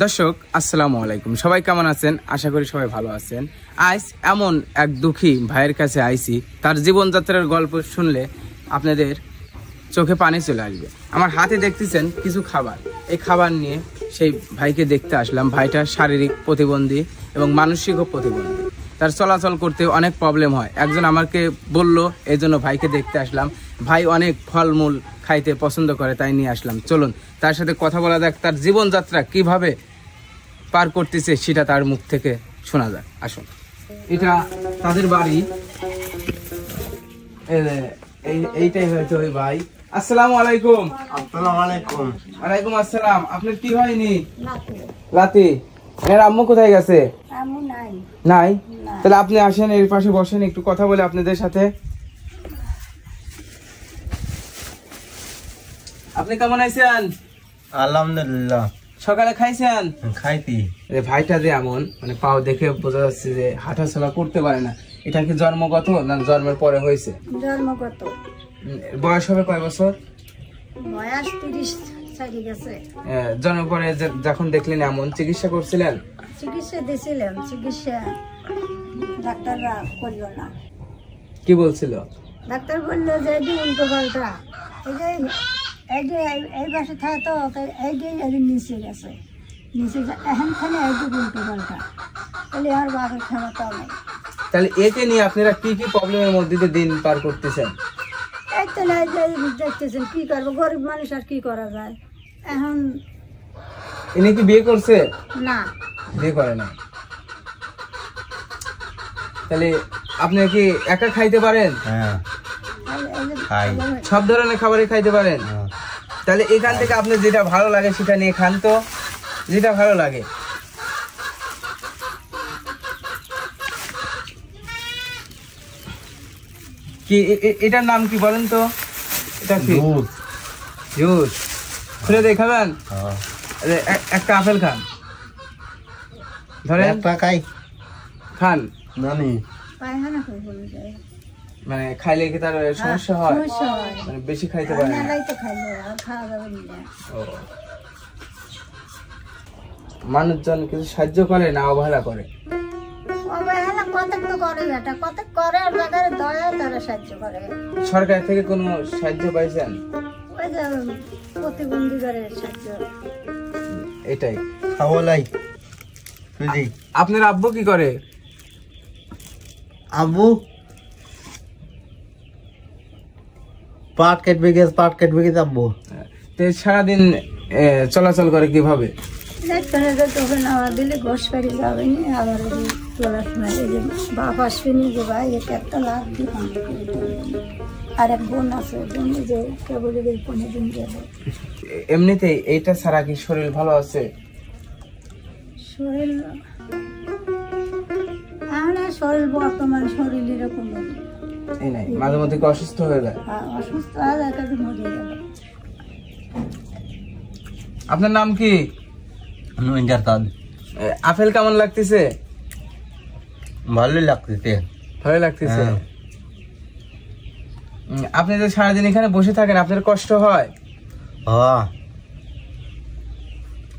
দর্শক আসসালামু আলাইকুম, সবাই কেমন আছেন? আশা করি সবাই ভালো আছেন। আজ এমন এক দুঃখী ভাইয়ের কাছে আইছি, তার জীবনযাত্রার গল্প শুনলে আপনাদের চোখে পানি চলে আসবে। আমার হাতে দেখতেছেন কিছু খাবার, এই খাবার নিয়ে সেই ভাইকে দেখতে আসলাম। ভাইটা শারীরিক প্রতিবন্ধী এবং মানসিকও প্রতিবন্ধী, তার চলাচল করতে অনেক প্রবলেম হয়। একজন আমাকে বলল, এই জন্য ভাইকে দেখতে আসলাম। ভাই অনেক ফলমূল খাইতে পছন্দ করে, তাই নিয়ে আসলাম। চলুন তার সাথে কথা বলা যাক, তার জীবনযাত্রা কিভাবে পার করতেছে সেটা তার মুখ থেকে শোনা যাক। আসুন, এটা তাদের বাড়ি। এইটাই হয়তো ওই ভাই। আসসালামু আলাইকুম। আসসালামু আলাইকুম। ওয়ালাইকুম আসসালাম। আপনার কি হয়নি? লাতি। এর আম্মু কোথায় গেছে? নাই। তাহলে আপনি আসেন, এর পাশে বসেন, একটু কথা বলে আপনাদের সাথে। আপনি কেমন আছেন? আলহামদুলিল্লাহ। সকালে খাইছেন? খাইতি। ভাইটা যে এমন, মানে পাও দেখে বোঝা যাচ্ছে যে হাঁটাচলা করতে পারে না। এটা কি জন্মগত না জন্মের পরে হয়েছে? জন্মগত। বয়স হবে কয় বছর? বয়স 30 ছাড়ি গেছে। জন্মের পরে যখন দেখলেন এমন, চিকিৎসা করছিলেন? চিকিৎসা দিয়েছিলাম, চিকিৎসা ডাক্তাররা করলো না। কি বলছিল? ডাক্তার বললো যে এই উল্টো পাল্টা, এই বাসে থাকে তো এই নিচে গেছে, নিচে এখানখানে এই উল্টো পাল্টা, তাহলে আর বাপের ক্ষমতা নেই। তাহলে একে নিয়ে আপনারা কি কি প্রবলেমের মধ্যে দিয়ে দিন পার করতেছেন? এই তো নাই দেখতেছেন, কি করবো, গরিব মানুষ আর কি করা যায় এখন। ইনি কি বিয়ে করছে? না, বিয়ে করে না। তাহলে আপনি কি একা খাইতে পারেন? হ্যাঁ, খাই। সব ধরনের খাবারই খাইতে পারেন? তাহলে এখান থেকে আপনি যেটা ভালো লাগে সেটা নিয়ে খান তো, যেটা ভালো লাগে। কি এটার নাম কি বলেন তো? এটা কি? জুস। খুলে দেখাবেন? একটা আপেল খান, ধরেন খান। মানে খাইলে কি তার সমস্যা হয়? মানে বেশি খাইতে পারে না। মানুষজন কিছু সাহায্য করে না অবহেলা করে? সরকার থেকে কোনো সাহায্য পাইছেন? এটাই। আপনার আব্বু কি করে? আব্বু পাট কাটবে গেছে আব্বু। তো সারাদিন চলাচল করে কিভাবে? দিলে ঘোষ বাড়ি যাবে না, আবার বাপ আসবে নি যে ভাই একটা লাভ দিয়ে আর এক বোন আছে, যে কেবল 15 দিন যাবে। এমনিতেই এইটা ছাড়া কি শরীর ভালো আছে? শরীর শরীর বর্তমান শরীর এরকম নাই, মাঝে মধ্যে অসুস্থ হয়ে যায়। অসুস্থ হয়ে যায়, মরে যাবে। আপনার নাম কি? আপেল কেমন লাগতেছে? ভালোই লাগতেছে। ভালো লাগতেছে। আপনি যে সারাদিন এখানে বসে থাকেন, আপনার কষ্ট হয়?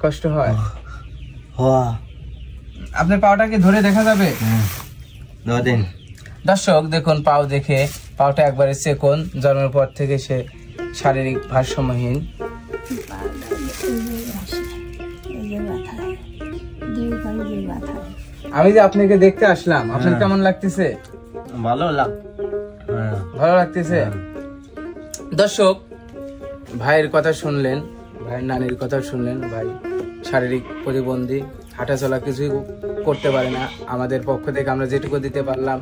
কষ্ট হয়। আপনার পাওটা কি ধরে দেখা যাবে? দর্শক দেখুন, পাও দেখে পাওটা একবারে চেকন। জন্মের পর থেকে সে শারীরিক ভারসাম্যহীন। আমি যে আপনাকে দেখতে আসলাম, আপনার কেমন লাগতেছে? ভালো লাগতেছে। দর্শক, ভাইয়ের কথা শুনলেন, ভাইয়ের নানির কথা শুনলেন। ভাই শারীরিক প্রতিবন্ধী, হাঁটাচলা কিছুই করতে পারে না। আমাদের পক্ষ থেকে আমরা যেটুকু দিতে পারলাম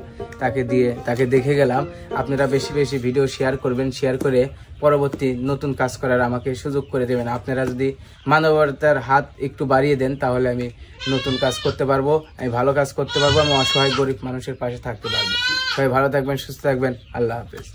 তাকে দেখে গেলাম। আপনারা বেশি বেশি ভিডিও শেয়ার করবেন, শেয়ার করে পরবর্তী নতুন কাজ করার আমাকে সুযোগ করে দেবেন। আপনারা যদি মানবতার হাত একটু বাড়িয়ে দেন, তাহলে আমি নতুন কাজ করতে পারবো, আমি ভালো কাজ করতে পারবো, আমি অসহায় গরিব মানুষের পাশে থাকতে পারবো। সবাই ভালো থাকবেন, সুস্থ থাকবেন। আল্লাহ হাফেজ।